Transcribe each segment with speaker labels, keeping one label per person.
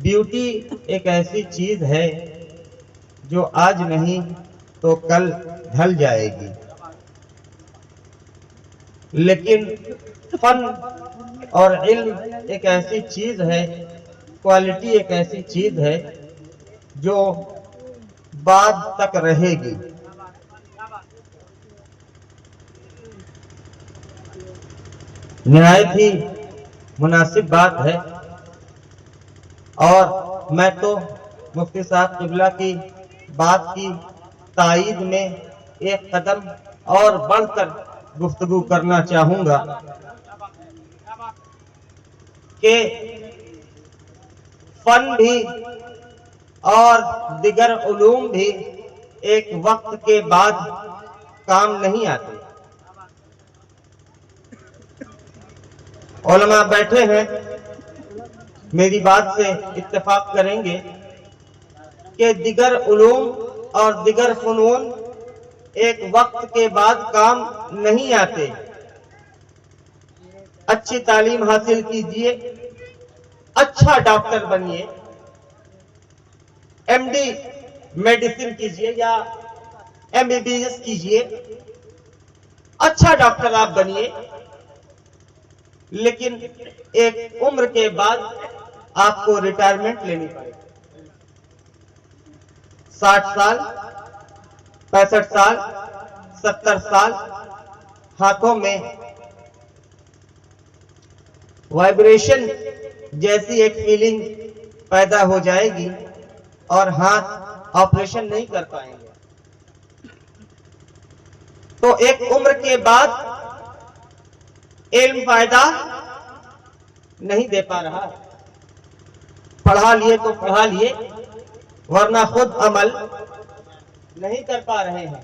Speaker 1: Beauty ایک ایسی چیز ہے جو آج نہیں تو کل ڈھل جائے گی، لیکن فن اور علم ایک ایسی چیز ہے، کوالٹی ایک ایسی چیز ہے جو بعد تک رہے گی۔ نہایت ہی مناسب بات ہے، اور میں تو مفتی صاحب قبلہ کی بات کی تائید میں ایک قدم اور بڑھ کر گفتگو کرنا چاہوں گا کہ فن بھی اور دیگر علوم بھی ایک وقت کے بعد کام نہیں آتے۔ علماء بیٹھے ہیں، میری بات سے اتفاق کریں گے کہ دیگر علوم اور دیگر فنون ایک وقت کے بعد کام نہیں آتے۔ اچھی تعلیم حاصل کیجئے، اچھا ڈاکٹر بنیے، ایم ڈی میڈیسن کیجئے یا ایم بی بی ایس کیجئے، اچھا ڈاکٹر آپ بنیے، لیکن ایک عمر کے بعد آپ کو ریٹائرمنٹ لینی پڑے گی۔ 60 سال، 65 سال، 70 سال ہاتھوں میں وائبریشن جیسی ایک فیلنگ پیدا ہو جائے گی اور ہاتھ آپریشن نہیں کر پائیں گے۔ تو ایک عمر کے بعد علم فائدہ نہیں دے پا رہا، پڑھا لیے تو پڑھا لیے، ورنہ خود عمل نہیں کر پا رہے ہیں۔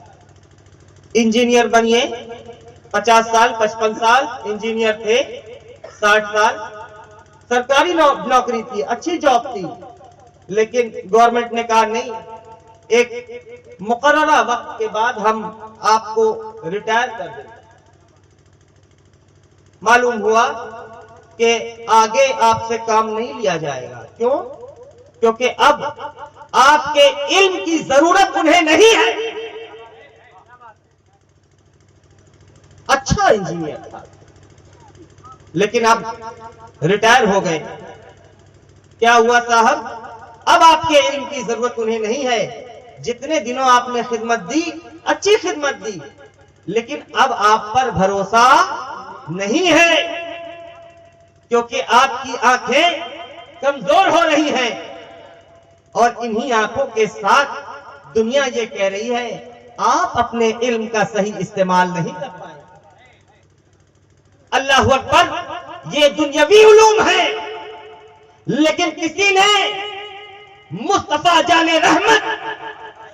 Speaker 1: انجینئر بنیے، 50 سال 55 سال انجینئر تھے، 60 سال سرکاری نوکری تھی، اچھی جاب تھی، لیکن گورنمنٹ نے کہا نہیں، ایک مقررہ وقت کے بعد ہم آپ کو ریٹائر کر دیں گے۔ معلوم ہوا کہ آگے آپ سے کام نہیں لیا جائے گا۔ کیوں؟ کیونکہ اب آپ کے علم کی ضرورت انہیں نہیں ہے۔ اچھا انجینئر تھا، لیکن اب ریٹائر ہو گئے۔ کیا ہوا صاحب؟ اب آپ کے علم کی ضرورت انہیں نہیں ہے۔ جتنے دنوں آپ نے خدمت دی، اچھی خدمت دی، لیکن اب آپ پر بھروسہ نہیں ہے، کیونکہ آپ کی آنکھیں کمزور ہو رہی ہیں، اور انہی آنکھوں کے ساتھ دنیا یہ کہہ رہی ہے آپ اپنے علم کا صحیح استعمال نہیں کر پائے۔ اللہ اکبر، یہ دنیاوی علوم ہے، لیکن کسی نے مصطفیٰ جان رحمت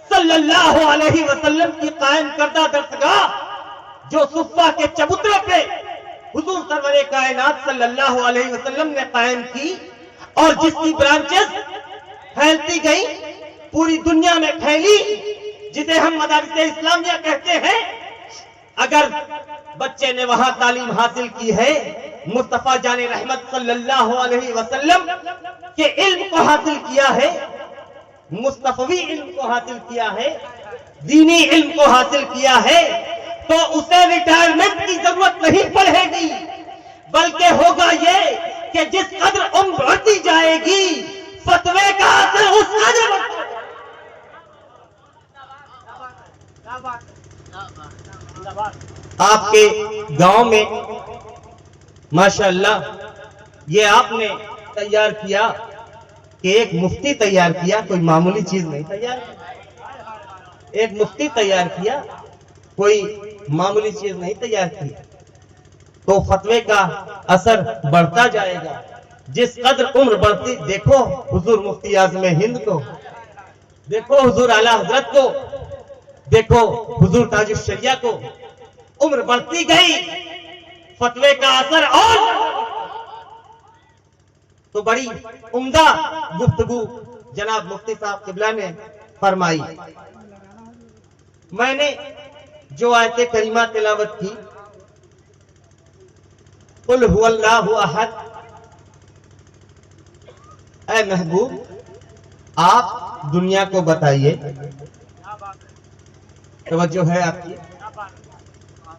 Speaker 1: صلی اللہ علیہ وسلم کی قائم کردہ درسگاہ جو صفہ کے چبوترے پہ حضور سرور کائنات صلی اللہ علیہ وسلم نے قائم کی، اور جس کی برانچز پھیلتی گئی، پوری دنیا میں پھیلی، جسے ہم مدارس اسلامیہ کہتے ہیں، اگر بچے نے وہاں تعلیم حاصل کی ہے، مصطفیٰ جان رحمت صلی اللہ علیہ وسلم کے علم کو حاصل کیا ہے، مصطفی علم کو حاصل کیا ہے، دینی علم کو حاصل کیا ہے، تو اسے ریٹائرمنٹ کی ضرورت نہیں پڑے گی، بلکہ ہوگا یہ کہ جس قدر عمر بڑھتی جائے گی، فتوے کا اثر اس قدر بڑھتا جائے گا۔ آپ کے گاؤں میں ماشاءاللہ یہ آپ نے تیار کیا کہ ایک مفتی تیار کیا، کوئی معمولی چیز نہیں تیار کی، ایک مفتی تیار کیا، کوئی معمولی چیز نہیں تیار کی، تو فتوے کا اثر بڑھتا جائے گا۔ جس قدر عمر بڑھتی، دیکھو حضور مفتی اعظم ہند کو، دیکھو حضور اعلیٰ حضرت کو، دیکھو حضور تاج الشریعہ کو، عمر بڑھتی گئی، فتوے کا اثر اور تو بڑی عمدہ گفتگو جناب مفتی صاحب قبلہ نے فرمائی۔ میں نے جو آیت کریمہ تلاوت کی، قل هو اللہ احد، اے محبوب آپ دنیا کو بتائیے. توجہ ہے آپ کی؟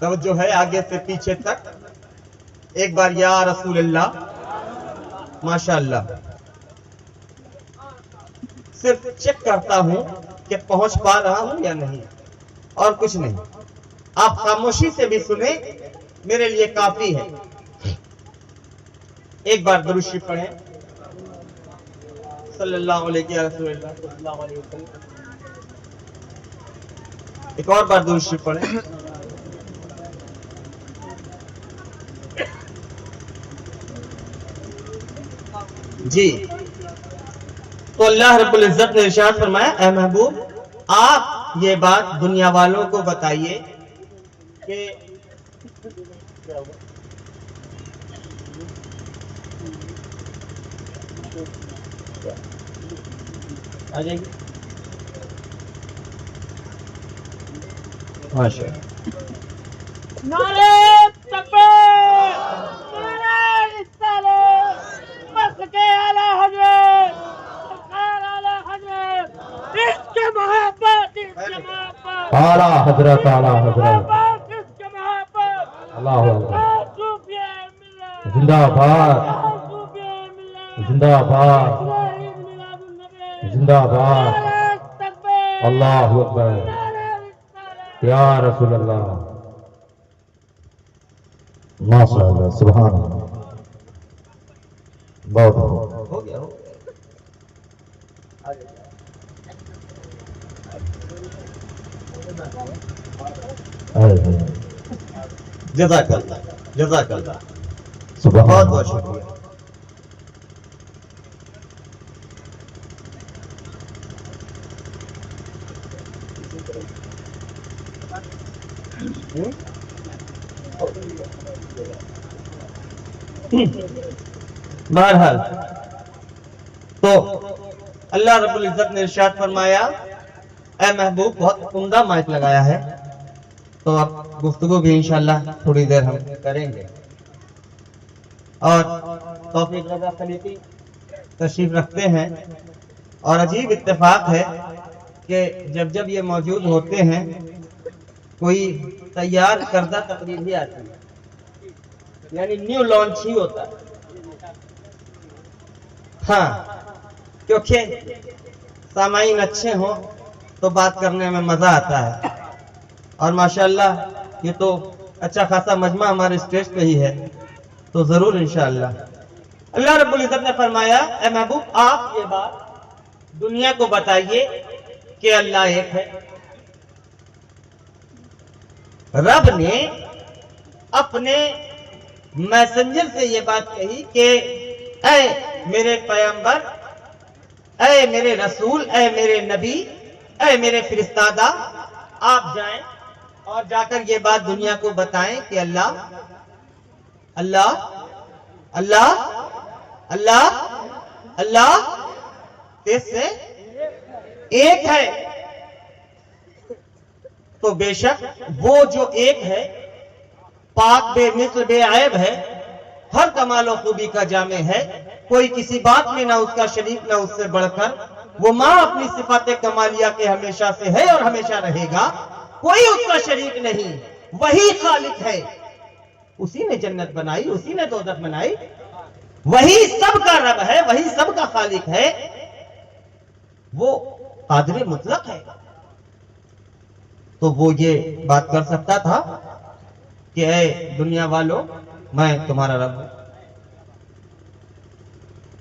Speaker 1: توجہ ہے آگے سے پیچھے تک؟ ایک بار یا رسول اللہ. ماشاءاللہ. صرف چیک کرتا ہوں کہ پہنچ پا رہا ہوں یا نہیں، اور کچھ نہیں. آپ خاموشی سے بھی سنیں، میرے لیے کافی ہے. ایک بار درود شریف پڑھیں صلی اللہ علیہ رسول اللہ صلی اللہ علیہ وسلم. ایک اور بار درود شریف پڑھیں. جی. تو اللہ رب العزت نے ارشاد فرمایا اے محبوب آپ یہ بات دنیا والوں کو بتائیے کہ ماشاء
Speaker 2: نعرے تکبیر، نعرے رسالت، مسجد اعلی حضرت، سرکار اعلی حضرت، عشق محبت، عشق محبت،
Speaker 3: اعلیٰ حضرت
Speaker 2: محبت، عشق محبت،
Speaker 3: اللہ اکبر.
Speaker 2: صوفیہ ملت،
Speaker 3: زندہ باد،
Speaker 2: صوفیہ ملت،
Speaker 3: زندہ باد،
Speaker 2: عید میلاد النبی،
Speaker 3: زندہ باد.
Speaker 2: نعرے تکبیر،
Speaker 3: اللہ اکبر.
Speaker 2: نعرے رسالت.
Speaker 3: یا رسول اللہ. ماشاء اللہ، سبحان اللہ. بہت
Speaker 1: ہو گیا ہو گیا. جزاک اللہ، جزاک اللہ.
Speaker 3: سبحان
Speaker 1: بہت
Speaker 3: اللہ.
Speaker 1: بہت شکریہ. بہرحال تو اللہ رب العزت نے ارشاد فرمایا اے محبوب بہت عمدہ مائک لگایا ہے، تو اب گفتگو بھی انشاءاللہ تھوڑی دیر ہم کریں گے. اور توفیق رضا خلیقی تشریف رکھتے ہیں، اور عجیب اتفاق ہے کہ جب جب یہ موجود ہوتے ہیں کوئی تیار کردہ تقریر ہی آتی ہے، یعنی نیو لانچ ہی ہوتا ہے. ہاں، کیونکہ سامعین اچھے ہوں تو بات کرنے میں مزہ آتا ہے. اور ماشاءاللہ یہ تو اچھا خاصا مجمع ہمارے اسٹیج پہ ہی ہے، تو ضرور انشاءاللہ. اللہ رب العزت نے فرمایا اے محبوب آپ یہ بات دنیا کو بتائیے کہ اللہ ایک ہے. رب نے اپنے میسنجر سے یہ بات کہی کہ اے میرے پیغمبر، اے میرے رسول، اے میرے نبی، اے میرے فرستادہ، آپ جائیں اور جا کر یہ بات دنیا کو بتائیں کہ اللہ اللہ اللہ اللہ اللہ کس سے ایک ہے. تو بے شک وہ جو ایک ہے، پاک بے مثل بے عیب ہے، ہر کمال و خوبی کا جامع ہے، کوئی کسی بات میں نہ اس کا شریک نہ اس سے بڑھ کر. وہ ماں اپنی صفات کمالیہ کے ہمیشہ سے ہے اور ہمیشہ رہے گا، کوئی اس کا شریک نہیں. وہی خالق ہے، اسی نے جنت بنائی، اسی نے دوزخ بنائی، وہی سب کا رب ہے، وہی سب کا خالق ہے، وہ قادر مطلق ہے. تو وہ یہ بات کر سکتا تھا کہ اے دنیا والوں میں تمہارا رب ہوں.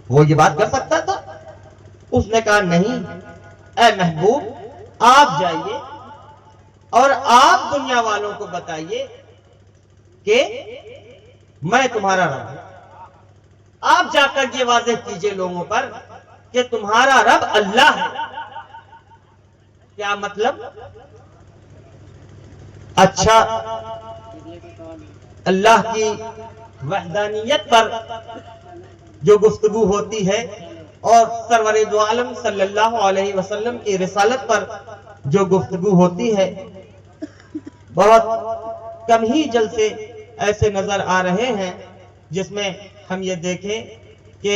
Speaker 1: وہ یہ بات کر سکتا تھا؟ اس نے کہا نہیں اے محبوب آپ جائیے اور آپ دنیا والوں کو بتائیے کہ میں تمہارا رب ہوں. آپ جا کر یہ واضح کیجئے لوگوں پر کہ تمہارا رب اللہ ہے. کیا مطلب؟ اچھا، اللہ کی وحدانیت پر جو گفتگو ہوتی ہے اور سرور دو عالم صلی اللہ علیہ وسلم کی رسالت پر جو گفتگو ہوتی ہے، بہت کم ہی جلسے ایسے نظر آ رہے ہیں جس میں ہم یہ دیکھیں کہ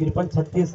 Speaker 3: 53-36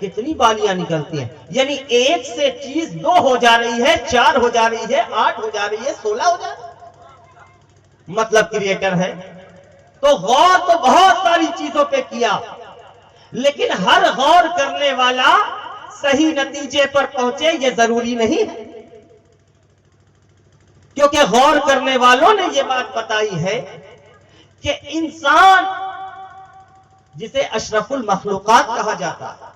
Speaker 1: کتنی بالیاں نکلتی ہیں. یعنی ایک سے چیز 2 ہو جا رہی ہے, 4 ہو جا رہی ہے, 8 ہو جا رہی ہے, 16 ہو جا رہی ہے. مطلب کریٹر ہے. تو غور تو بہت ساری چیزوں پہ کیا, لیکن ہر غور کرنے والا صحیح نتیجے پر پہنچے یہ ضروری نہیں ہے. کیونکہ غور کرنے والوں نے یہ بات بتائی ہے کہ انسان جسے اشرف المخلوقات کہا جاتا ہے,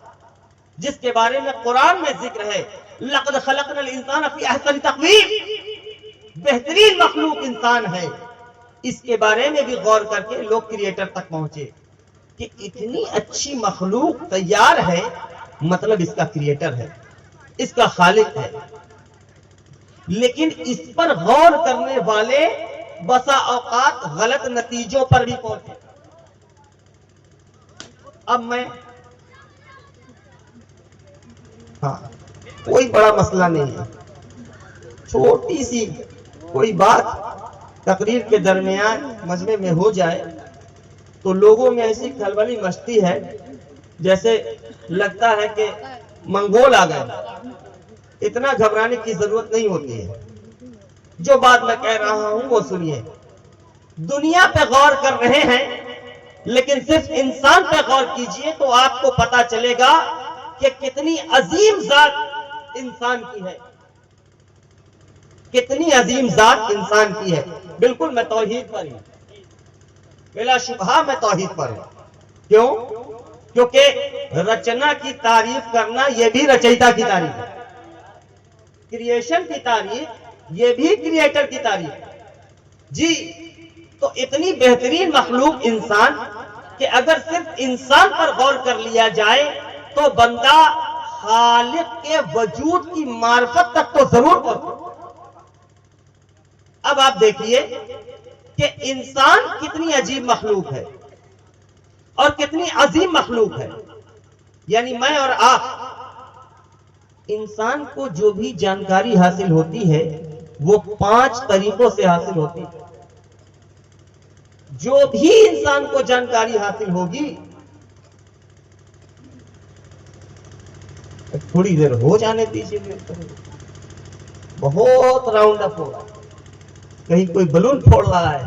Speaker 1: جس کے بارے میں قرآن میں ذکر ہے لقد خلقنا الانسان فی احسن تقویم, بہترین مخلوق انسان ہے, اس کے بارے میں بھی غور کر کے لوگ کریٹر تک پہنچے کہ اتنی اچھی مخلوق تیار ہے, مطلب اس کا کریٹر ہے, اس کا خالق ہے. لیکن اس پر غور کرنے والے بسا اوقات غلط نتیجوں پر بھی پہنچے. اب میں کوئی بڑا مسئلہ نہیں ہے, چھوٹی سی کوئی بات تقریر کے درمیان مجمع میں ہو جائے تو لوگوں میں ایسی کھلبلی مچتی ہے جیسے لگتا ہے کہ منگول آ گئے. اتنا گھبرانے کی ضرورت نہیں ہوتی ہے. جو بات میں کہہ رہا ہوں وہ سنیے. دنیا پہ غور کر رہے ہیں, لیکن صرف انسان پہ غور کیجئے تو آپ کو پتا چلے گا کہ کتنی عظیم ذات انسان کی ہے, کتنی عظیم ذات انسان کی ہے. بالکل میں توحید پر ہوں, بلا شبہ میں توحید پر ہوں. کیوں؟ کیونکہ رچنا کی تعریف کرنا یہ بھی رچیتا کی تعریف ہے, کریشن کی تعریف یہ بھی کریٹر کی تعریف ہے. جی, تو اتنی بہترین مخلوق انسان کہ اگر صرف انسان پر غور کر لیا جائے تو بندہ خالق کے وجود کی معرفت تک تو ضرور پہنچے. اب آپ دیکھیے کہ انسان کتنی عجیب مخلوق ہے اور کتنی عظیم مخلوق ہے. یعنی میں اور آپ, انسان کو جو بھی جانکاری حاصل ہوتی ہے وہ 5 طریقوں سے حاصل ہوتی ہے. جو بھی انسان کو جانکاری حاصل ہوگی, تھوڑی دیر ہو جانے دیجیے, بہت راؤنڈ اپ ہو رہا ہے. کہیں کوئی بلون پھوڑ رہا ہے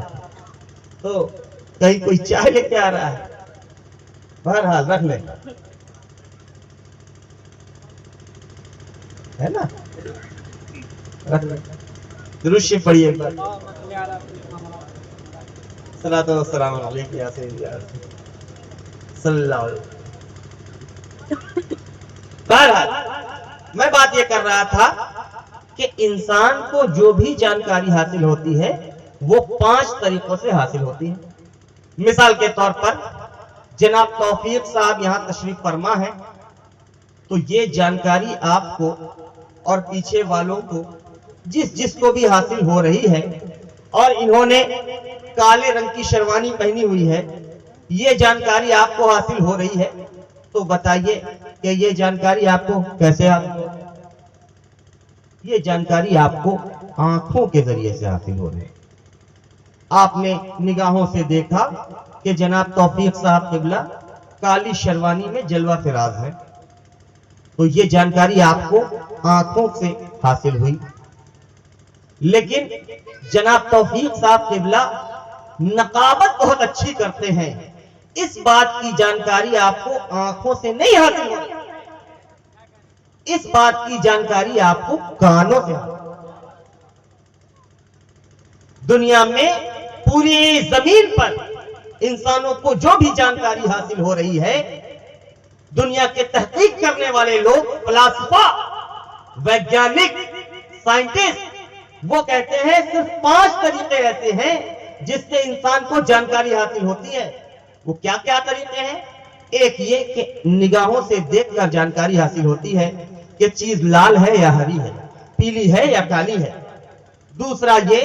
Speaker 1: تو کہیں کوئی چائے لے کے آ رہا ہے. بہرحال رکھ لیں, ہے نا, رکھ لیں. درود شریف پڑھیے ایک بار. صلاۃ و سلام علیک یا سیدی صلی اللہ علیہ وسلم. بہرحال میں بات یہ کر رہا تھا کہ انسان کو جو بھی جانکاری حاصل ہوتی ہے وہ 5 طریقوں سے حاصل ہوتی ہے. مثال کے طور پر جناب توفیق صاحب یہاں تشریف فرما ہے, تو یہ جانکاری آپ کو اور پیچھے والوں کو جس کو بھی حاصل ہو رہی ہے, اور انہوں نے کالے رنگ کی شیروانی پہنی ہوئی ہے, یہ جانکاری آپ کو حاصل ہو رہی ہے, تو بتائیے کہ یہ جانکاری آپ کو کیسے حاصل ہو رہی ہے؟ یہ جانکاری آپ کو آنکھوں کے ذریعے سے حاصل ہو رہی ہے. آپ نے نگاہوں سے دیکھا کہ جناب توفیق صاحب قبلہ کالی شیروانی میں جلوہ فراز ہے, تو یہ جانکاری آپ کو آنکھوں سے حاصل ہوئی. لیکن جناب توفیق صاحب قبلہ نقابت بہت اچھی کرتے ہیں, اس بات کی جانکاری آپ کو آنکھوں سے نہیں حاصل ہوئی, اس بات کی جانکاری آپ کو کانوں سے حاصل ہوئی. دنیا میں پوری زمین پر انسانوں کو جو بھی جانکاری حاصل ہو رہی ہے, دنیا کے تحقیق کرنے والے لوگ, فلاسفہ, ویگیانک, سائنٹسٹ, وہ کہتے ہیں صرف 5 طریقے ایسے ہیں جس سے انسان کو جانکاری حاصل ہوتی ہے. وہ کیا کیا طریقے ہیں؟ ایک یہ کہ نگاہوں سے دیکھ کر جانکاری حاصل ہوتی ہے کہ چیز لال ہے یا ہری ہے, پیلی ہے یا کالی ہے. دوسرا یہ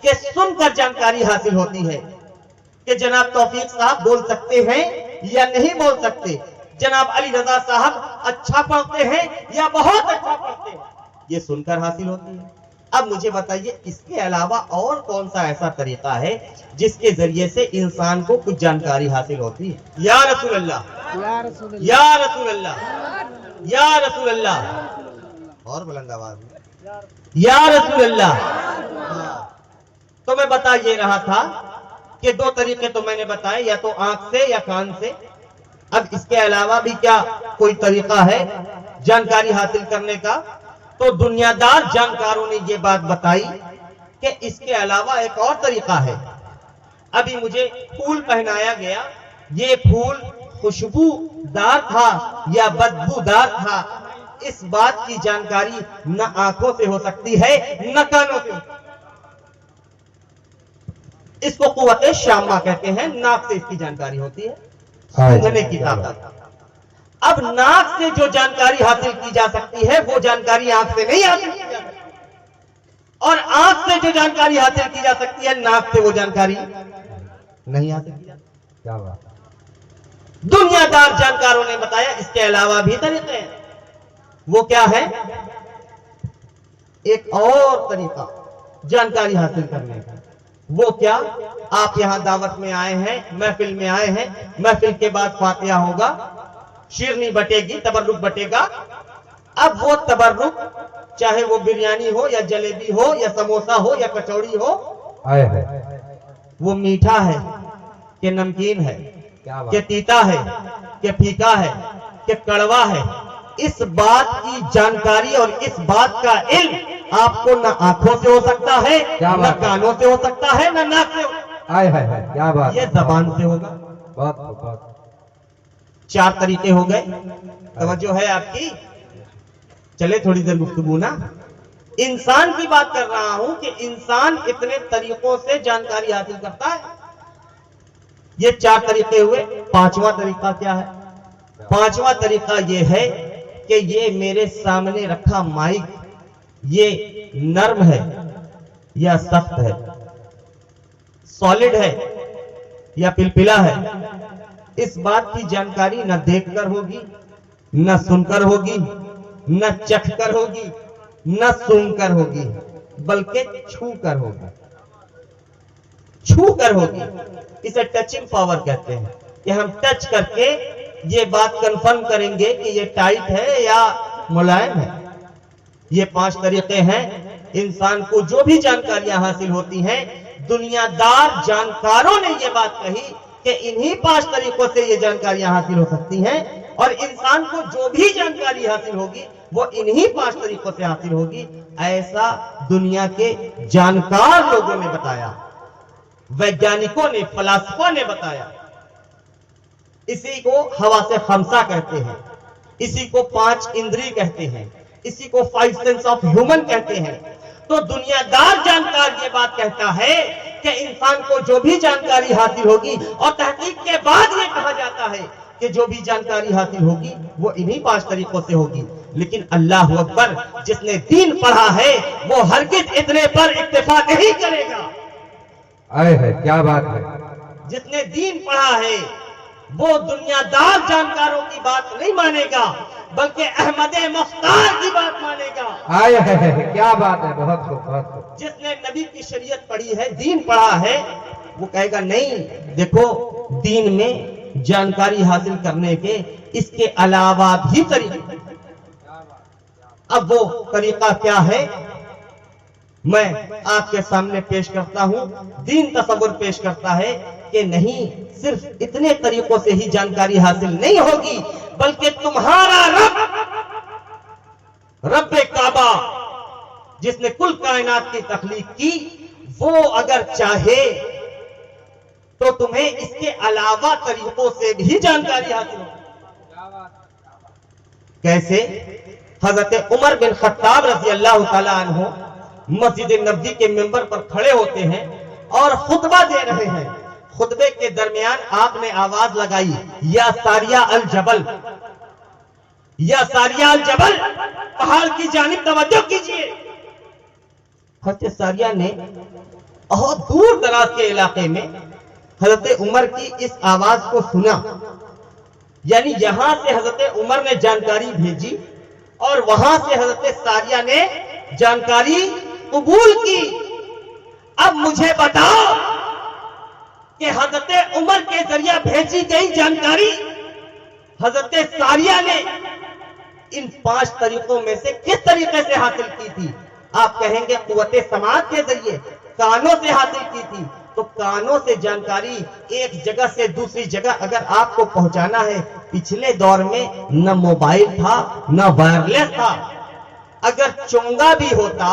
Speaker 1: کہ سن کر جانکاری حاصل ہوتی ہے کہ جناب توفیق صاحب بول سکتے ہیں یا نہیں بول سکتے, جناب علی رضا صاحب اچھا پڑھتے ہیں یا بہت اچھا پڑھتے ہیں, یہ سن کر حاصل ہوتی ہے. اب مجھے بتائیے اس کے علاوہ اور کون سا ایسا طریقہ ہے جس کے ذریعے سے انسان کو کچھ جانکاری حاصل ہوتی ہے؟ یا رسول اللہ, یا رسول اللہ. یا رسول اللہ، اور بلند آواز میں، یا رسول اللہ۔ تو میں بتا یہ رہا تھا کہ دو طریقے تو میں نے بتائے، یا تو آنکھ سے یا کان سے۔ اب اس کے علاوہ بھی کیا کوئی طریقہ ہے جانکاری حاصل کرنے کا؟ تو دنیا دار جانکاروں نے یہ بات بتائی کہ اس کے علاوہ ایک اور طریقہ ہے۔ ابھی مجھے پھول پہنایا گیا، یہ پھول خوشبو دار تھا یا بدبو دار تھا، اس بات کی جانکاری نہ آنکھوں سے ہو سکتی ہے نہ کانوں سے۔ اس کو قوت شامہ کہتے ہیں، ناک سے اس کی جانکاری ہوتی ہے، سونگھنے کی طاقت۔ اب ناک سے جو جانکاری حاصل کی جا سکتی ہے وہ جانکاری آنکھ سے نہیں حاصل کی جا سکتی، اور آنکھ سے جو جانکاری حاصل کی جا سکتی ہے ناک سے وہ جانکاری نہیں حاصل کی جا سکتی۔
Speaker 3: کیا بات؟
Speaker 1: دنیا دار جانکاروں نے بتایا اس کے علاوہ بھی طریقے ہیں۔ وہ کیا ہے؟ ایک اور طریقہ جانکاری حاصل کرنے کا۔ وہ کیا؟ آپ یہاں دعوت میں آئے ہیں، محفل میں آئے ہیں، محفل کے بعد فاتحہ ہوگا، شیرنی بٹے گی، تبرک بٹے گا۔ اب وہ تبرک چاہے وہ بریانی ہو یا جلیبی ہو یا سموسا ہو یا کچوڑی ہو، وہ میٹھا ہے کہ نمکین ہے، کہ تیتا ہے کہ پھیکا ہے کہ کڑوا ہے، اس بات کی جانکاری اور اس بات کا علم آپ کو نہ آنکھوں سے ہو سکتا ہے، نہ کانوں سے ہو سکتا ہے، نہ ناک سے ہو سکتا ہے،
Speaker 3: کیا بات؟
Speaker 1: یہ زبان سے ہوگا۔
Speaker 3: بہت
Speaker 1: چار طریقے ہو گئے، توجہ ہے آپ کی؟ چلے تھوڑی دیر گفتگو نا، انسان کی بات کر رہا ہوں کہ انسان اتنے طریقوں سے جانکاری حاصل کرتا ہے۔ یہ چار طریقے ہوئے، پانچواں طریقہ کیا ہے؟ پانچواں طریقہ یہ ہے کہ یہ میرے سامنے رکھا مائک یہ نرم ہے یا سخت ہے، سالڈ ہے یا پلپلا ہے، اس بات کی جانکاری نہ دیکھ کر ہوگی، نہ سن کر ہوگی، نہ چکھ کر ہوگی، نہ سن کر ہوگی، بلکہ چھو کر ہوگی۔ چھو کر ہوگی، اسے ٹچنگ پاور کہتے ہیں، کہ ہم ٹچ کر کے یہ بات کنفرم کریں گے کہ یہ ٹائٹ ہے یا ملائم ہے۔ یہ پانچ طریقے ہیں۔ انسان کو جو بھی جانکاریاں حاصل ہوتی ہیں، دنیا دار جانکاروں نے یہ بات کہی کہ انہی پانچ طریقوں سے یہ جانکاریاں حاصل ہو سکتی ہیں، اور انسان کو جو بھی جانکاری حاصل ہوگی وہ انہی پانچ طریقوں سے حاصل ہوگی، ایسا دنیا کے جانکار لوگوں نے بتایا، ویگیانکوں نے، فلاسفوں نے بتایا۔ اسی کو حواس خمسہ کہتے ہیں، اسی کو پانچ اندری کہتے ہیں، اسی کو 5 سینس آف ہیومن کہتے ہیں۔ تو دنیا دار جانکار یہ بات کہتا ہے کہ انسان کو جو بھی جانکاری حاصل ہوگی، اور تحقیق کے بعد یہ کہا جاتا ہے کہ جو بھی جانکاری حاصل ہوگی وہ انہی پانچ طریقوں سے ہوگی۔ لیکن اللہ اکبر، جس نے دین پڑھا ہے وہ ہرگز اتنے پر اکتفا نہیں کرے گا۔
Speaker 3: کیا بات ہے؟
Speaker 1: جس نے دین پڑھا ہے وہ دنیا دار جانکاروں کی بات نہیں مانے گا، بلکہ احمد مختار کی بات مانے گا۔
Speaker 3: کیا بات ہے؟ بہت خوب، بہت خوب۔
Speaker 1: جس نے نبی کی شریعت پڑھی ہے، دین پڑھا ہے، وہ کہے گا نہیں، دیکھو دین میں جانکاری حاصل کرنے کے اس کے علاوہ بھی طریقے۔ اب وہ طریقہ کیا ہے میں آپ کے سامنے پیش کرتا ہوں۔ دین تصور پیش کرتا ہے کہ نہیں، صرف اتنے طریقوں سے ہی جانکاری حاصل نہیں ہوگی، بلکہ تمہارا رب کعبہ جس نے کل کائنات کی تخلیق کی، وہ اگر چاہے تو تمہیں اس کے علاوہ طریقوں سے بھی جانکاری حاصل ہوگی۔ کیسے؟ حضرت عمر بن خطاب رضی اللہ تعالیٰ عنہ مسجد نبوی کے منبر پر کھڑے ہوتے ہیں اور خطبہ دے رہے ہیں۔ خطبے کے درمیان آپ نے آواز لگائی، یا ساریہ الجبل، یا ساریہ الجبل، پہاڑ کی جانب توجہ کیجئے۔ حضرت ساریہ نے بہت دور دراز کے علاقے میں حضرت عمر کی اس آواز کو سنا، یعنی یہاں سے حضرت عمر نے جانکاری بھیجی اور وہاں سے حضرت ساریہ نے جانکاری قبول کی۔ اب مجھے بتاؤ کہ حضرت عمر کے ذریعہ بھیجی گئی جانکاری حضرت ساریہ نے ان 5 طریقوں میں سے کس طریقے سے حاصل کی تھی؟ آپ کہیں گے قوت سماعت کے ذریعے، کانوں سے حاصل کی تھی۔ تو کانوں سے جانکاری ایک جگہ سے دوسری جگہ اگر آپ کو پہنچانا ہے، پچھلے دور میں نہ موبائل تھا نہ وائرلیس تھا، اگر چونگا بھی ہوتا،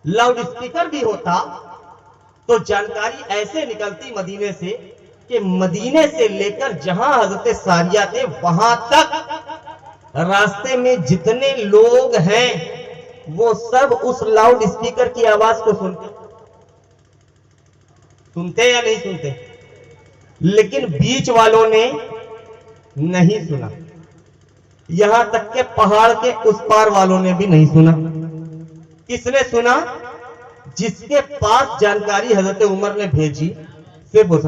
Speaker 1: لاؤڈ اسپیکر بھی ہوتا، تو جانکاری ایسے نکلتی مدینے سے کہ مدینے سے لے کر جہاں حضرت ساریہ تھے وہاں تک راستے میں جتنے لوگ ہیں وہ سب اس لاؤڈ اسپیکر کی آواز کو سنتے یا نہیں سنتے؟ لیکن بیچ والوں نے نہیں سنا، یہاں تک کہ پہاڑ کے اس پار والوں نے بھی نہیں سنا۔ کس نے سنا؟ جس کے پاس جانکاری حضرت عمر نے بھیجی، صرف اس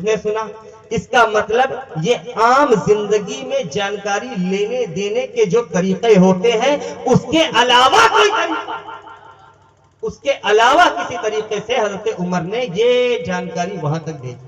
Speaker 1: نے سنا۔ اس کا مطلب یہ عام زندگی میں جانکاری لینے دینے کے جو طریقے ہوتے ہیں، اس کے علاوہ کوئی طریقہ، اس کے علاوہ کسی طریقے سے حضرت عمر نے یہ جانکاری وہاں تک بھیجی۔